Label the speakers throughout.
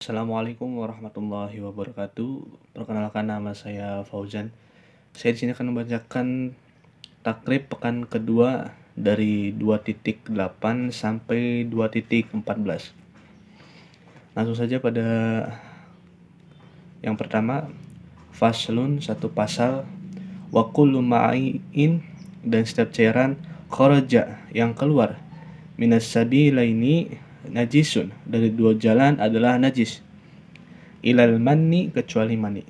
Speaker 1: Assalamualaikum warahmatullahi wabarakatuh. Perkenalkan, nama saya Fauzan. Saya di sini akan membacakan takrib pekan kedua dari 2.8 sampai 2.14. Langsung saja pada yang pertama, faslun, satu pasal, wa kullu ma'in, dan setiap cairan, kharaja, yang keluar, minas sabilaini najisun, dari dua jalan adalah najis, ilal manni, kecuali mani,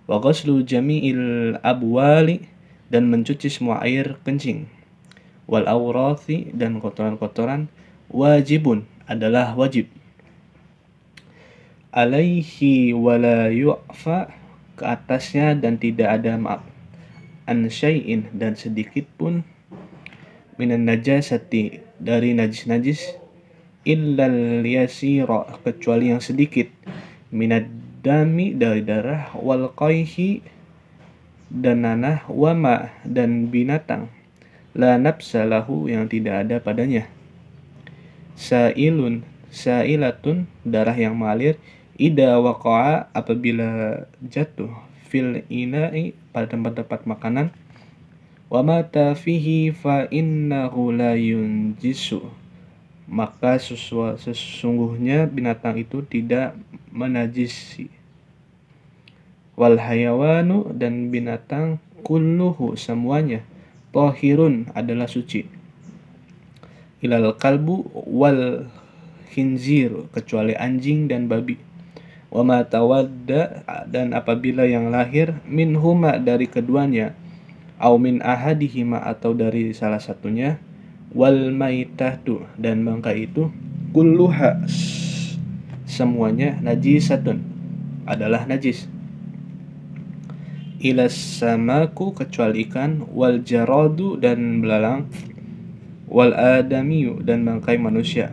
Speaker 1: wa ghuslu jami'il abwali, dan mencuci semua air kencing, wal awrathi, dan kotoran-kotoran, wajibun, adalah wajib, alaihi wala yu'fa, ke atasnya dan tidak ada maaf, an syai'in, dan sedikit pun, minan najasati, dari najis-najis, illal yasira, kecuali yang sedikit, minad dami, dari darah, wal qayhi, dan nanah, wama, dan binatang, la nafsalahu, yang tidak ada padanya, sailun, sailatun, darah yang mengalir, ida waqa'a, apabila jatuh, fil ina'i, pada tempat-tempat makanan, wa mata fihi fa innahu la yunjisu, maka sesungguhnya binatang itu tidak menajisi, wal hayawanu, dan binatang, kulluhu, semuanya, tahirun, adalah suci, ilal kalbu wal khinzir, kecuali anjing dan babi, wa ma tawadda, dan apabila yang lahir, minhuma, dari keduanya, au min ahadihima, atau dari salah satunya, wal maitatu, dan bangkai itu, kulluha, semuanya, najisatun, adalah najis, ilas samaku, kecuali ikan, wal jaradu, dan belalang, wal adamiyu, dan bangkai manusia,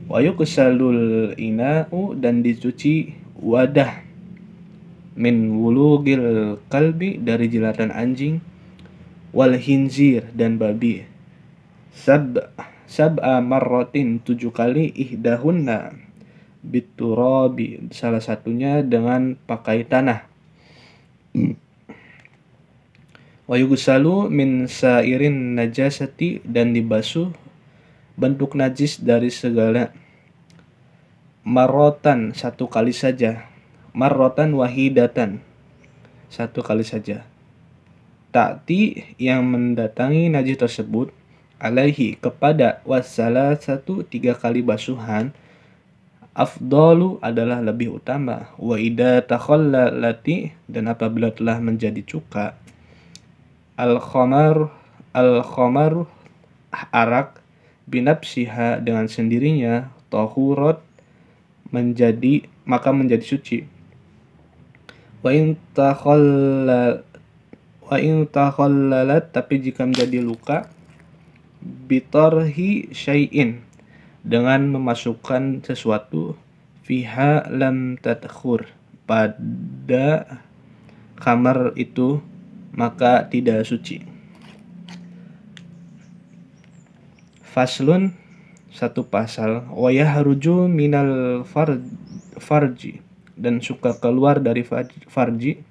Speaker 1: wa yuqsalul ina'u, dan dicuci wadah, min wulugil kalbi, dari jilatan anjing, wal hinzir, dan babi, sab'a marratin, 7 kali, ihdahunna biturabi, salah satunya dengan pakai tanah, wa yughsalu min sairin najasati, dan dibasuh bentuk najis dari segala, marrotan, 1 kali saja, marrotan wahidatan, 1 kali saja, ta'ti, yang mendatangi najis tersebut, alaihi, kepada, wassalasatu, 3 kali basuhan, afdalu, adalah lebih utama, wa idza takhallalati, dan apabila telah menjadi cuka, al-khamar, arak, binafsiha, dengan sendirinya, tahurat, maka menjadi suci, wa in takhallalat, tapi jika menjadi luka, bitarhi syai'in, dengan memasukkan sesuatu, fiha lam tadkhur, pada kamar itu, maka tidak suci. Faslun, 1 pasal, wa yahruju minal farji, dan suka keluar dari farji,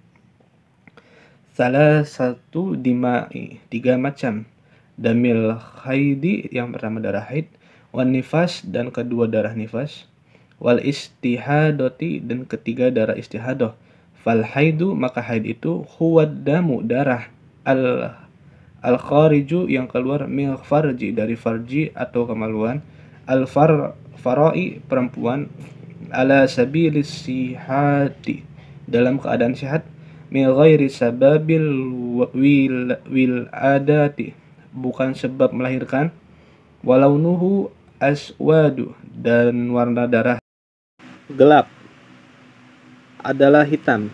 Speaker 1: salah satu dima'i, 3 macam, damil haidi, yang pertama darah haid, wan nifas, dan kedua darah nifas, wal istihadoti, dan ketiga darah istihadah, fal haidu, maka haid itu, huwad damu, darah, al khariju, yang keluar, min farji, dari farji atau kemaluan, al farai, perempuan, ala sabilis sihati, dalam keadaan sehat, min ghairi sababil wiladati, bukan sebab melahirkan, walaunuhu aswadu, dan warna darah gelap, adalah hitam,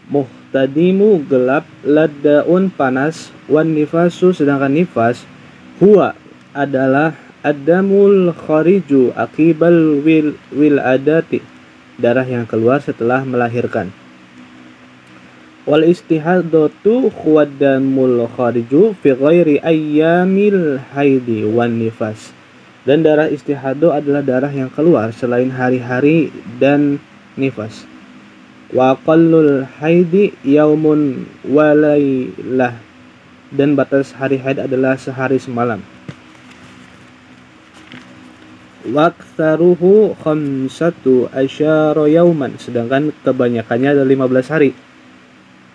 Speaker 1: muhtadimu, gelap, laddaun, panas, wan nifasu, sedangkan nifas, huwa, adalah ad-damul khariju akibal wiladati, darah yang keluar setelah melahirkan, wal istihadatu huwaddamul khariju fi ghairi ayyamil haidi wan nifas, Dan darah istihadah adalah darah yang keluar selain hari-hari dan nifas. Wa aqallul haidi yaumun walailah, dan batas hari haid adalah sehari semalam. Wa aktsaruhu khamsatu asyara yauman, sedangkan kebanyakannya ada 15 hari.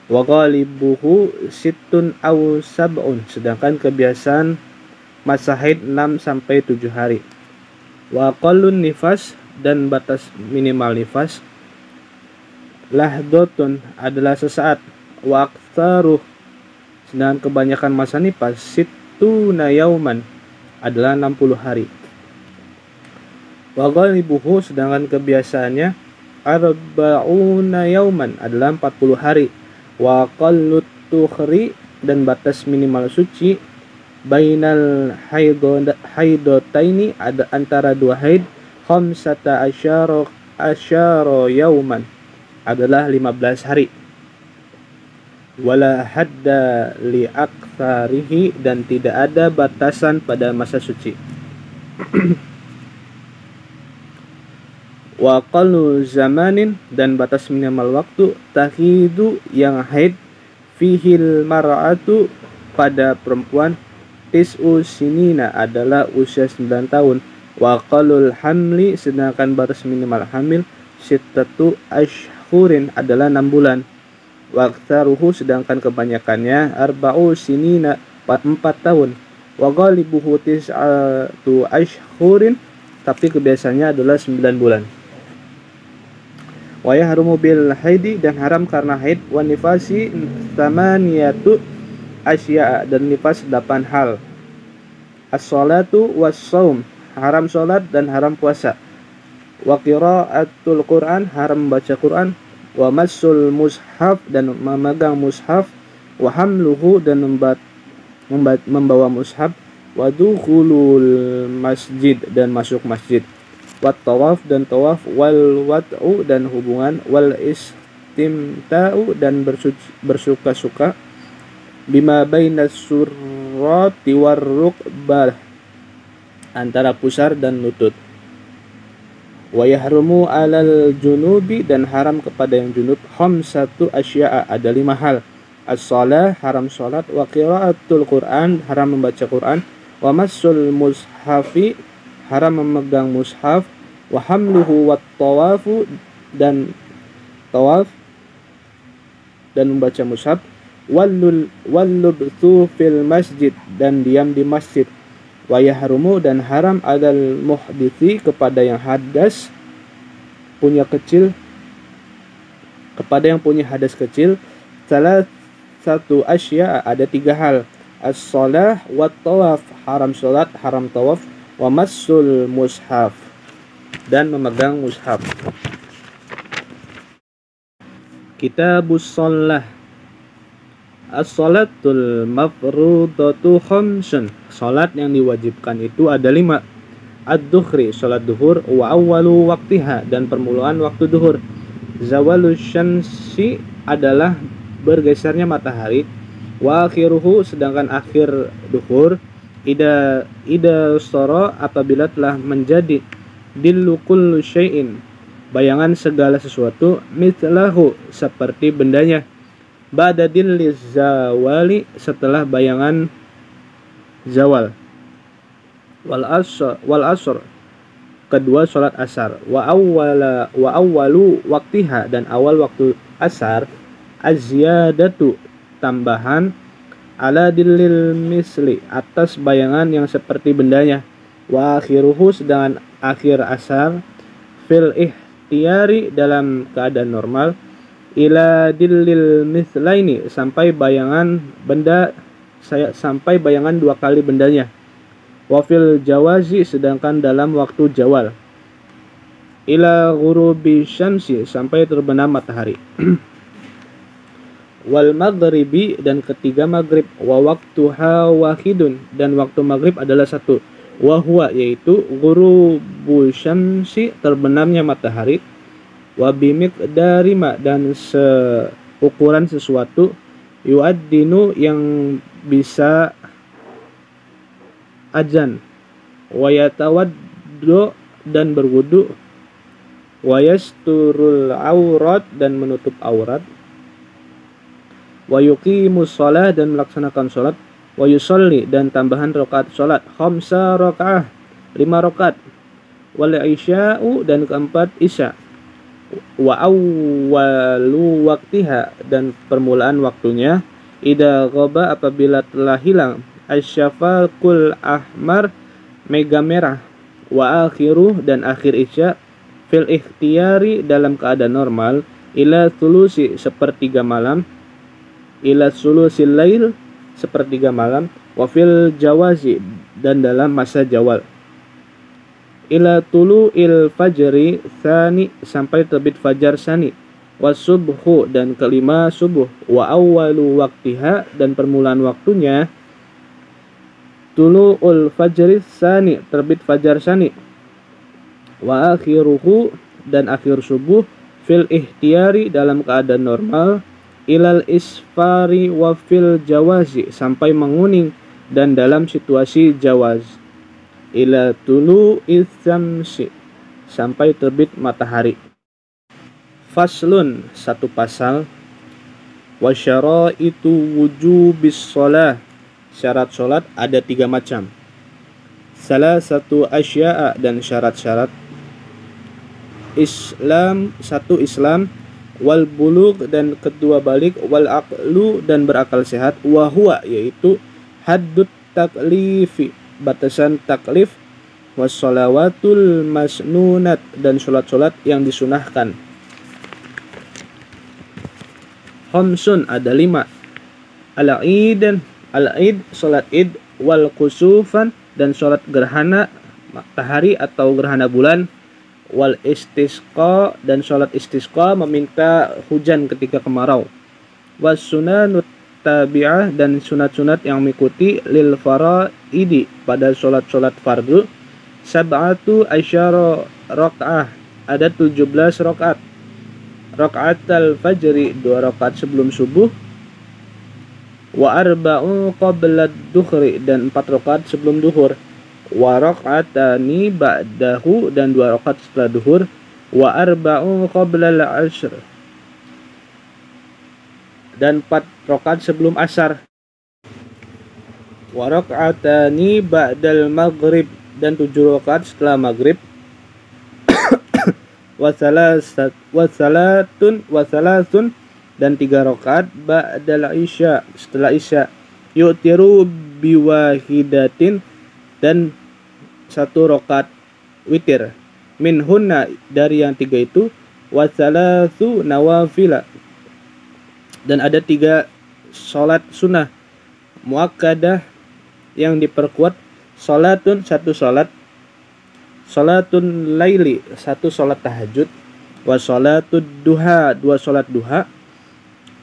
Speaker 1: Wa ghalibuhu sittun aw sab'un, sedangkan kebiasaan masa haid 6 sampai 7 hari. Wa aqallun nifas, dan batas minimal nifas lahdotun adalah sesaat. Wa aktsaruh, sedangkan kebanyakan masa nifas sittuna yauman adalah 60 hari. Wa ghalibuhu, sedangkan kebiasaannya arba'una yauman adalah 40 hari. Wa qallut tukhri, dan batas minimal suci bainal haidotaini, ada antara dua haid khamsata asyara yauman adalah 15 hari. Wala hadda li aktsarihi, dan tidak ada batasan pada masa suci. Wa aqallu zamanin, dan batas minimal waktu tahidu yang haid fihil mar'atu pada perempuan tis'u sinina adalah usia 9 tahun. Wa aqallul hamli, sedangkan batas minimal hamil sittatu ashhurin adalah 6 bulan. Wa aktsaruhu, sedangkan kebanyakannya arba'u sinina 4 tahun. Wa ghalibuhu tis'atu ashhurin, tapi kebiasaannya adalah 9 bulan. Wa yahrumu bil haidi, dan haram karena haid. Wa nifasi tsamaniyatu asya, dan nifas 8 hal. As-salatu was-shaum, haram salat dan haram puasa. Wa qiraatul Qur'an, haram membaca Quran. Wa massul mushaf, dan memegang mushaf. Wa hamluhu, dan membawa mushaf. Wa dukhulul masjid, dan masuk masjid. Wa tawaf, dan tawaf. Wal wat'u, dan hubungan. Wal istimta'u, dan bersuka-suka. Bima bainas surrati warrukbah, antara pusar dan lutut. Wa yahrumu alal junubi, dan haram kepada yang junub khamsatu asya'a, ada 5 hal. As-shalah, haram salat. Wa qiraatul Qur'an, haram membaca Quran. Wa massul mushafi, haram memegang mushaf. Wa hamluhu wat tawafu, dan tawaf dan membaca mushaf. Wallubthu fil masjid, dan diam di masjid. Wa yahrumu, dan haram adal muhdithi kepada yang hadas kepada yang punya hadas kecil salah satu asya, ada 3 hal. As-shalah wat tawaf, haram salat, haram tawaf. Wa massul mushaf, dan memegang mushaf. Kitabus shalah. As-shalatul mafrudatu khamsun, salat yang diwajibkan itu ada 5. Ad-duhri, salat duhur. Wa awwalu waqtiha, dan permulaan waktu duhur. Zawalus syamsi, adalah bergesernya matahari. Wa akhiruhu, sedangkan akhir duhur. Ida soro, apabila telah menjadi. Dillu kullu syai'in, bayangan segala sesuatu. Mithlahu, seperti bendanya. Ba'da dilli zawali, setelah bayangan zawal. Wal asr, kedua salat asar. Wa awwalu waqtiha, dan awal waktu asar. Az-ziyadatu, tambahan. Ala dillil misli, atas bayangan yang seperti bendanya. Wa akhiruhu, sedangkan akhir asar. Fil ihtiyari, dalam keadaan normal. Ila dillil mithlaini, sampai bayangan 2 kali bendanya. Wa fil jawazi, sedangkan dalam waktu jawal. Ila ghurubi syamsi, sampai terbenam matahari. Wal maghribi, dan ketiga maghrib. Wa waqtuha wahidun, dan waktu maghrib adalah 1. Wa huwa, yaitu ghurubu syamsi, terbenamnya matahari. Wa bimiqdari ma, dan seukuran sesuatu. Yu'addinu, yang bisa azan. wa yatawaddo dan berwudu, wa yasturul aurat dan menutup aurat, wa yuqimus shalah dan melaksanakan salat, wa yusolli dan tambahan rakaat salat, khamsa rakaah 5 rakaat, wal isya'u dan keempat isya, wa awwalu waktiha dan permulaan waktunya, idza ghaba apabila telah hilang, asyafaqul ahmar mega merah, wa akhiru dan akhir isya, fil ikhtiyari dalam keadaan normal, ila thulusi sepertiga malam, ila thulusil lail sepertiga malam, wa fil jawazi dan dalam masa jawal, ila tulu'il fajri tsani sampai terbit fajar sani, wasubhu dan kelima subuh, wa awwalu waktiha dan permulaan waktunya, tulu'ul fajri tsani terbit fajar sani, wa akhiruhu dan akhir subuh, fil ihtiyari dalam keadaan normal, ilal isfari wa fil jawazi sampai menguning dan dalam situasi jawaz, ila tulu isyamsi sampai terbit matahari. Faslun satu pasal, wa syaraitu wujubis shalah syarat salat ada 3 macam, salah satu asya'a dan syarat-syarat, Islam satu Islam, wal bulugh dan kedua balik, wal aqlu dan berakal sehat, wa huwa yaitu haddut taklifi batasan taklif, was shalawatul masnunat dan salat-salat yang disunahkan. Khamsun ada 5, al-id salat id, wal kusufan dan salat gerhana matahari atau gerhana bulan, wal istisqa dan salat istisqa meminta hujan ketika kemarau, was sunanut tabi'ah dan sunat-sunat yang mengikuti, lil faraidi pada salat-salat fardu, sab'atu asyara rakaah ada 17 rakaat, rakaatal fajri 2 rakaat sebelum subuh, wa arba'u qabla duhri dan 4 rakaat sebelum duhur, wa rak'atani ba'dahu dan 2 rakaat setelah duhur, wa arba'u qabla al-'ashr dan 4 rakaat sebelum asar, wa rak'atani ba'dal maghrib dan 7 rakaat setelah maghrib, wa salatun dan 3 rakaat ba'dal isya setelah isya, yu'tiru biwahidatin dan 1 rakaat witir, minhunna dari yang 3 itu, wa salatsu nawafila dan ada 3 salat sunnah muakkadah yang diperkuat, salatun 1 salat, salatun laili 1 salat tahajud, wa salatud duha 2 salat duha,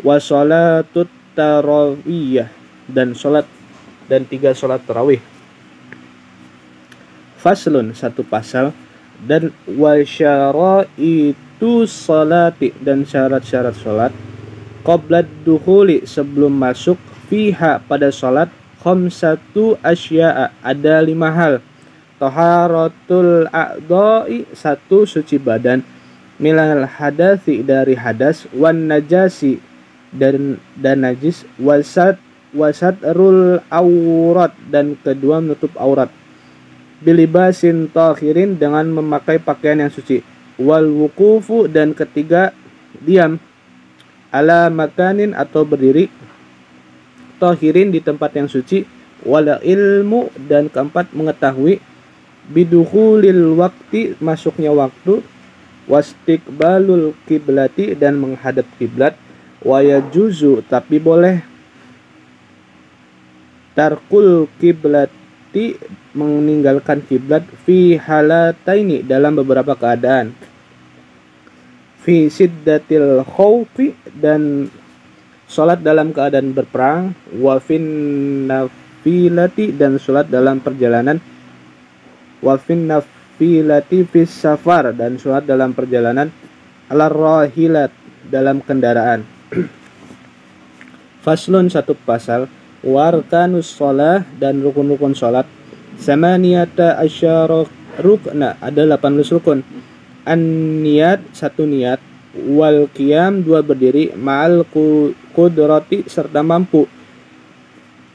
Speaker 1: wa salatut tarawiyah dan 3 salat tarawih. Faslun 1 pasal, dan wa syaraitu salati dan syarat-syarat salat, qabla dukhuli sebelum masuk, fiha pada salat, khamsatu asya'a ada 5 hal, taharatul a'dha'i 1 suci badan, milal hadasi dari hadas, wan najasi dan najis, wasatrul aurat dan kedua menutup aurat, bilibasin tahirin dengan memakai pakaian yang suci, wal wukufu dan ketiga diam, ala makanin atau berdiri, tahirin di tempat yang suci, wala ilmu dan keempat mengetahui, bidukhulil waktu masuknya waktu, wastiqbalul kiblati dan menghadap kiblat, wa yajuzu tapi boleh, tarkul kiblati meninggalkan kiblat, fi halataini dalam beberapa keadaan, fi siddatil khawfi dan salat dalam keadaan berperang, wa fin nafilati dan salat dalam perjalanan, wa fin nafilati fis safar dan salat dalam perjalanan, ala rahilat dalam kendaraan. Faslun 1 pasal, warkanus shalah dan rukun-rukun salat, Samaniyata asyara rukna, ada 18 rukun. An-niyat, satu niat. Wal qiyam, dua berdiri. Ma'al qudrati, serta mampu.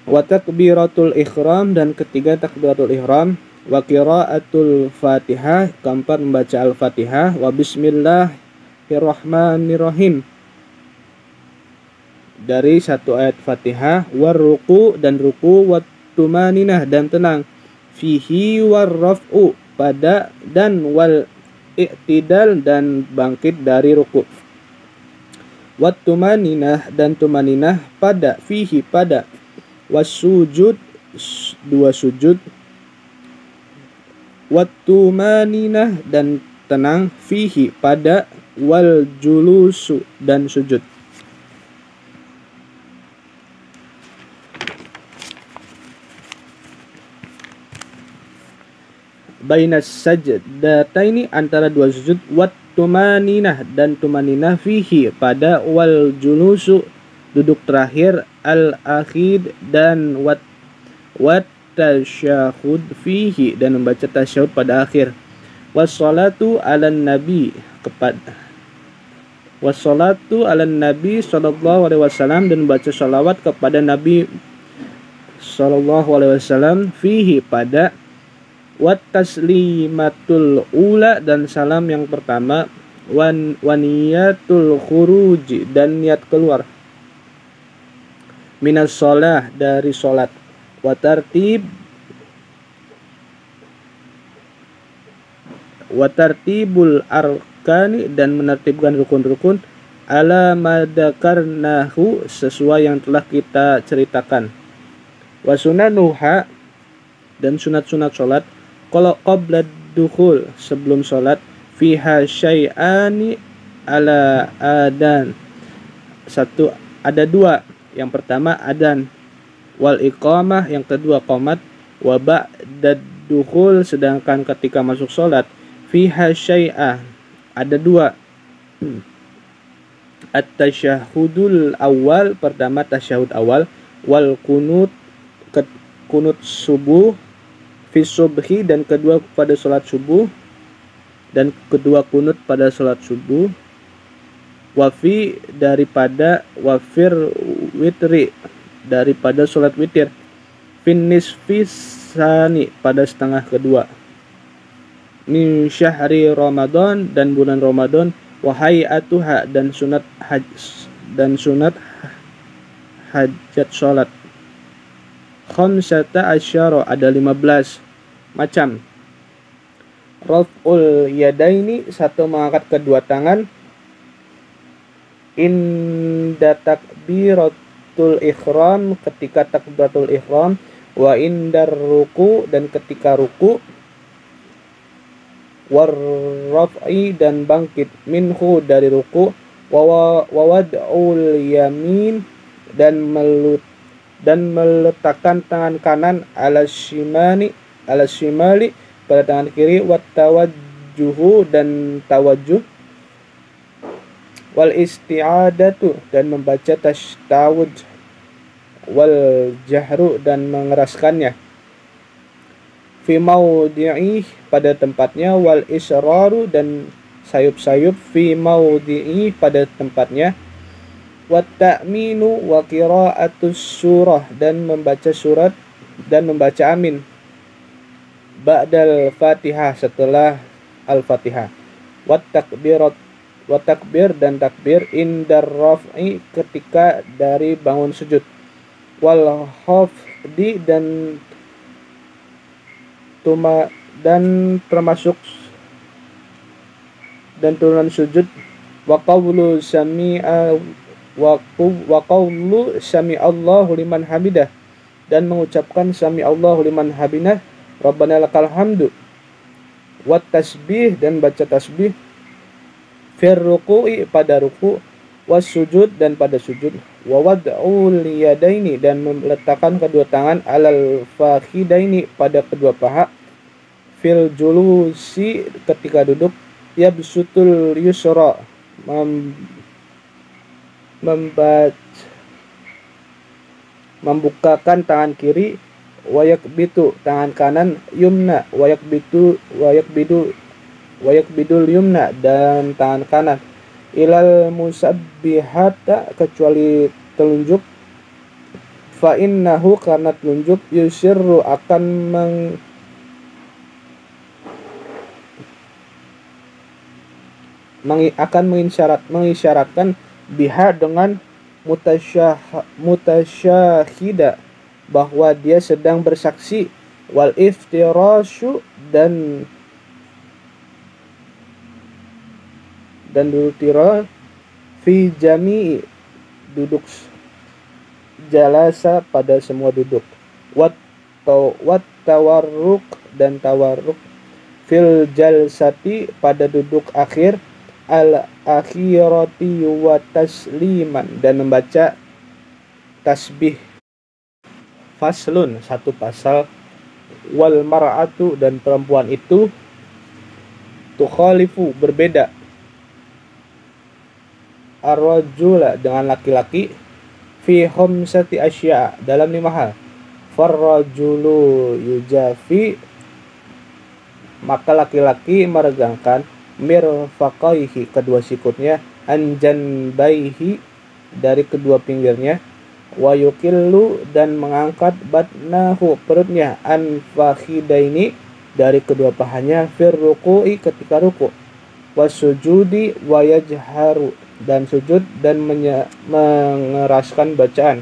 Speaker 1: Wa takbiratul ihram, dan ketiga takbiratul ihram. Wa qiraatul fatihah, keempat membaca al-fatihah. Wa bismillahirrahmanirrahim, dari satu ayat fatihah. War ruku, dan ruku. Wat tumaninah, dan tenang. Fihi war raf'u, pada, dan wal i'tidal, dan bangkit dari ruku. Wat tumaninah, dan tumaninah, pada. Fihi, pada. Was sujud, dua sujud. Wat tumaninah, dan tenang. Fihi, pada. Wal julusu, dan sujud. Bainas sajdataini, antara dua sujud. Wat tumaninah, dan tumaninah. Fihi, pada. Wal julusu, duduk terakhir. Al akhid, dan wat tasyahud fihi, dan membaca tasyahud pada akhir. Wassalatu ala nabi, wassalatu ala nabi sallallahu alaihi wasallam, dan membaca salawat kepada Nabi sallallahu alaihi wasallam. Fihi, pada. Wat taslimatul ula, dan salam yang pertama. Waniyatul khuruj, dan niat keluar. Minas sholah, dari sholat. Watartibul arkani, dan menertibkan rukun-rukun. Ala madakarnahu, sesuai yang telah kita ceritakan. Wasunanuha, dan sunat-sunat sholat. Kalau qabla dukhul, sebelum sholat. Fiha syai'ani ala adan, ada dua. Yang pertama adan. Wal iqamah, yang kedua qomat. Wa ba'da dukhul, sedangkan ketika masuk sholat. Fiha syai'ah, ada dua. At-tasyahudul awal, pertama tasyahud awal. Wal kunut, kunut subuh. Fi subhi, dan kedua pada sholat subuh, dan kedua kunut pada sholat subuh. Wafi, daripada. Wafir witri, daripada sholat witir. Finis fisani, pada setengah kedua. Min syahri Ramadan, dan bulan Ramadan. Wahai atuha, dan sunat hajat sholat. Khamsata asyara, ada 15 macam. Raf'ul yadaini, satu mengangkat kedua tangan. Inda takbiratul ihram, ketika takbiratul ihram. Wa indar ruku, dan ketika ruku. War raf'i, dan bangkit. Minhu, dari ruku. Wa wad'ul yamin, dan meletakkan tangan kanan ala shimali, pada tangan kiri. Wat tawajjuhu, dan tawajjuh. Wal isti'adatu, dan membaca tashtawud. Wal jahru, dan mengeraskannya. Fi maudi'i, pada tempatnya. Wal israru, dan sayup-sayup. Fi maudi'i, pada tempatnya. Wa ta'minu wa qira'atus surah, dan membaca surat dan membaca amin. Ba'dal fatihah, setelah al-fatihah. Wa takbir, dan takbir. Indar raf'i, ketika dari bangun sujud. Wal khafdi, dan termasuk dan turunan sujud. Wa qawlu sami'a wa qawlu sami'allahu liman hamidah, dan mengucapkan sami'allahu liman hamidah. Rabbana lakal hamdu. Wat tasbih, dan baca tasbih. Fir ruku'i, pada ruku'. Was sujud, dan pada sujud. Wa wad'ul yadaini, dan meletakkan kedua tangan. Alal fakhidaini, pada kedua paha. Fil julusi, ketika duduk. Yabsutul yusra, membukakan tangan kiri. wayakbitu tangan kanan, yumna wayakbidul yumna dan tangan kanan, ilal musabbihata kecuali telunjuk, fa innahu karena telunjuk yusirru akan mengisyaratkan biha dengan mutasyahida bahwa dia sedang bersaksi, wal iftirasyu dan duduk tira fi jami'i duduk jalasa pada semua duduk, wat tawarruk dan tawarruk fil jalsati pada duduk akhir, al akhirati wa tasliman dan membaca tasbih. Faslun satu pasal, wal mar'atu dan perempuan itu tukhalifu berbeda ar-rajula dengan laki-laki fi khamsati asya dalam 5 hal. Farrajulu yujafi maka laki-laki meregangkan mirfaqaihi kedua sikutnya, anjanbaihi dari kedua pinggirnya, wa yukillu dan mengangkat batnahu perutnya, anfakhidaini dari kedua pahanya, fir ruku'i ketika ruku', wasujudi wa yajharu dan sujud dan mengeraskan bacaan,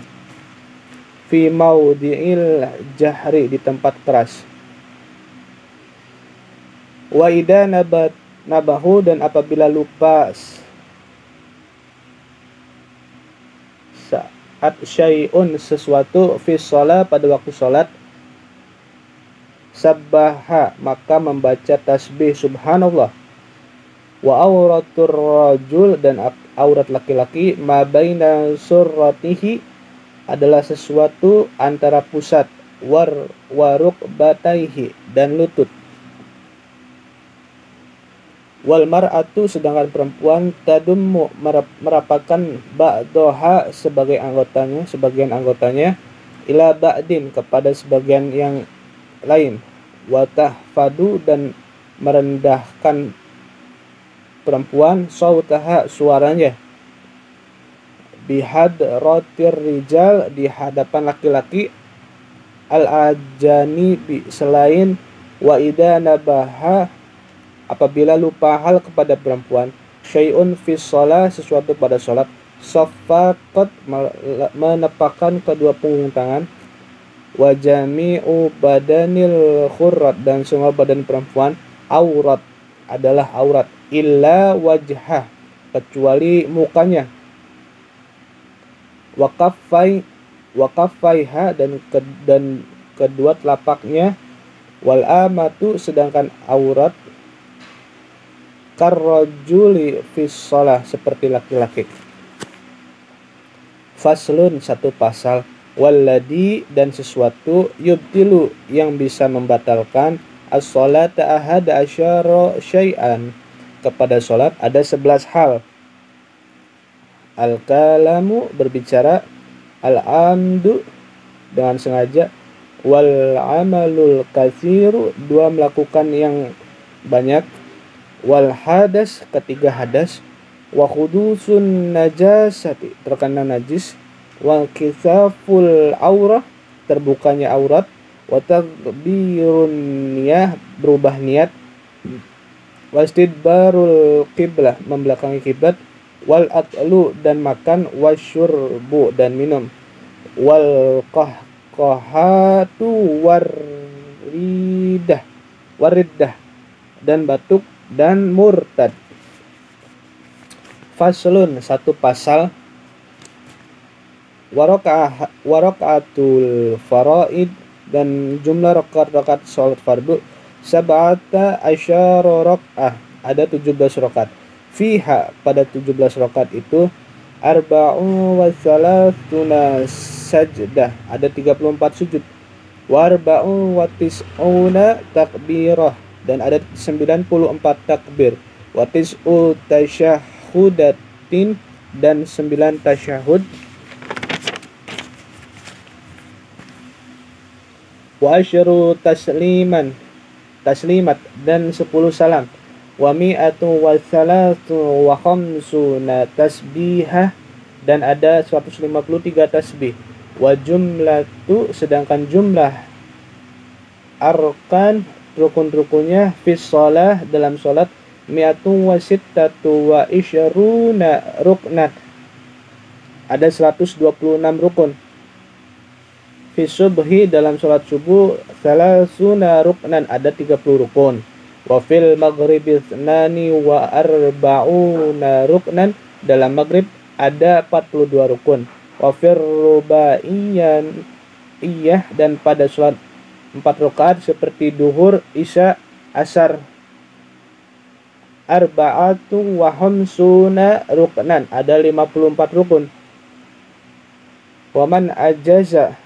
Speaker 1: fi maudhi'il jahri di tempat keras, wa idza nabahu dan apabila lupa saat syai'un sesuatu fi shalah pada waktu salat, sabbaha maka membaca tasbih subhanallah, wa auratur rajul dan aurat laki-laki ma baina surratihi adalah sesuatu antara pusat warukbataihi dan lutut, wal mar'atu sedangkan perempuan tadummu merapatkan ba'daha sebagian anggotanya ila ba'din kepada sebagian yang lain, wa tahfadu dan merendahkan perempuan sautaha suaranya, bihadratir rijal di hadapan laki-laki, al ajanibi selain, wa idza nabaha apabila lupa hal kepada perempuan, syai'un fi shalah sesuatu pada salat, saffaqat menepakkan kedua punggung tangan, wa jami'u badanil khurrat dan semua badan perempuan aurat adalah aurat, illa wajhah kecuali mukanya, wa kaffaiha dan kedua telapaknya, wal amatu sedangkan aurat karrajuli fis shalah seperti laki-laki. Faslun satu pasal, walladhi dan sesuatu yubtilu yang bisa membatalkan as-sholata ahada asyara syai'an kepada salat ada 11 hal. Al-kalamu berbicara, al-amdu dengan sengaja, wal amalul katsiru dua melakukan yang banyak, wal hadas ketiga hadas, wa khudusun najasati terkena najis, wa kitsaful aurah terbukanya aurat, wa tadbirun niyah berubah niat, wastidbarul qiblah membelakangi kiblat, wal aklu dan makan, wasyurbu dan minum, wal qahqahatu wariddah dan batuk dan murtad. Faslun satu pasal, warakaatul faraid dan jumlah rakaat salat fardu, sab'ata asyara rak'ah ada 17 rakaat, fiha pada 17 rakaat itu, arba'u wa thalathuna sajdah ada 34 sujud, warba'u wa tis'una takbirah dan ada 94 takbir, wa tis'u tasyahudatin dan 9 tasyahud, wa asyru taslimat dan 10 salam, wa mi'atu wa thalathu wa khamsuna tasbihah dan ada 153 tasbih, wa jumlatu sedangkan jumlah arkan rukun-rukunnya fis shalah dalam salat mi'atu wa sittatu wa isyaruna ruknat ada 126 rukun, fi subhi dalam salat subuh salasuna ruknan ada 30 rukun, wa fil maghribi thnani wa arba'una ruknan dalam maghrib ada 42 rukun, wa fir rubaiyah dan pada salat 4 rakaat seperti duhur, isya, asar arba'atu wa khamsuna ruknan ada 54 rukun, wa man ajaza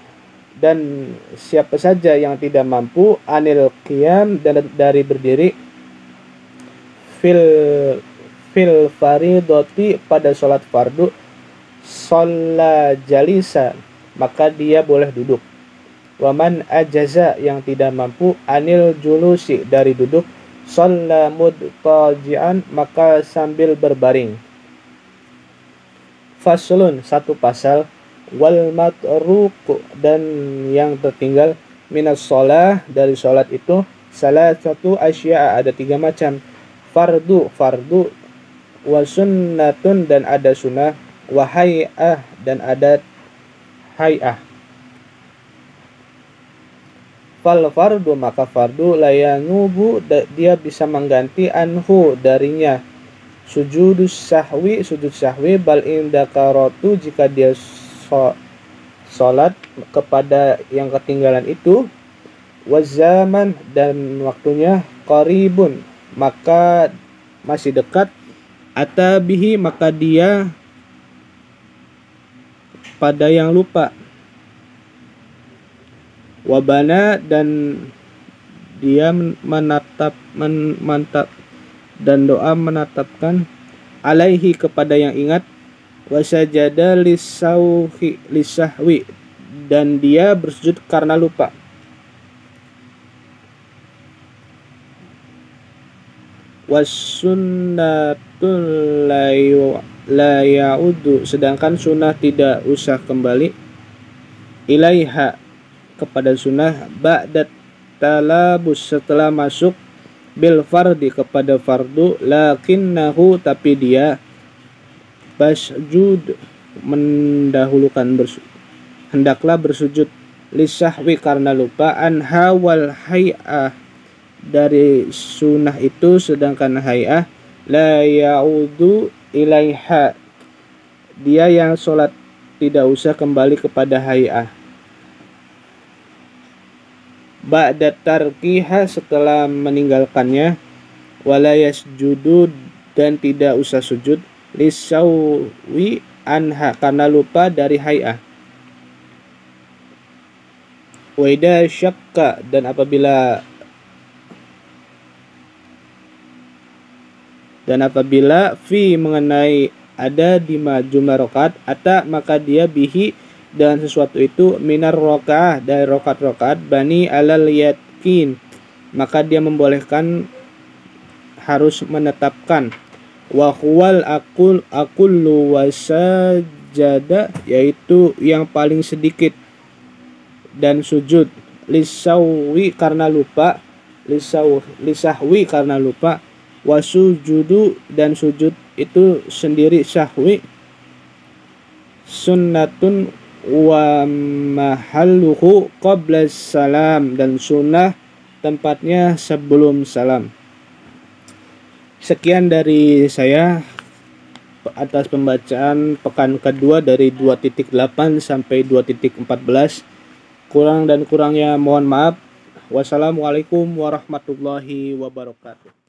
Speaker 1: dan siapa saja yang tidak mampu anil qiyam dan dari berdiri fil faridoti pada sholat fardu sholla jalisa maka dia boleh duduk, wa man ajaza yang tidak mampu anil julusi dari duduk sholla mudtaji'an maka sambil berbaring. Faslun satu pasal, wal matruku dan yang tertinggal minas sholah dari sholat itu salah satu asya ada 3 macam, fardu wa sunnatun dan ada sunnah, wa hay'ah dan ada hay'ah. Fal fardu maka fardu layanubu dia bisa mengganti anhu darinya sujud sahwi bal indakaratu jika dia sholat kepada yang ketinggalan itu, wazaman dan waktunya, qaribun maka masih dekat, atabihi maka dia pada yang lupa, wabana dan dia mantap dan doa menatapkan, alaihi kepada yang ingat, wasajada lisahwi dan dia bersujud karena lupa, wasunnatul la ya'udu sedangkan sunnah tidak usah kembali, ilaiha kepada sunnah, ba'dat talabus setelah masuk, bil fardi kepada fardu, lakinnahu tapi dia basjud mendahulukan hendaklah bersujud, lisahwi karena lupa, anha wal hay'ah dari sunnah itu sedangkan hay'ah la ya'udu ilaiha dia yang sholat tidak usah kembali kepada hay'ah, ba'da tarkiha setelah meninggalkannya, wala yasjudu dan tidak usah sujud, lisawi anha karena lupa dari hay'ah, wa idza syakka dan apabila fi mengenai ada di jumlah rakaat ata maka dia bihi dan sesuatu itu minar rakaah dari rakaat bani alal yakin maka dia membolehkan harus menetapkan, wa huwal aqullu wasajada yaitu yang paling sedikit dan sujud, lisahwi karena lupa, wasujudu dan sujud itu sendiri sahwi, sunnatun wa mahalluhu qabla salam dan sunnah tempatnya sebelum salam. Sekian dari saya atas pembacaan pekan kedua dari 2.8 sampai 2.14. Kurang dan kurangnya mohon maaf. Wassalamualaikum warahmatullahi wabarakatuh.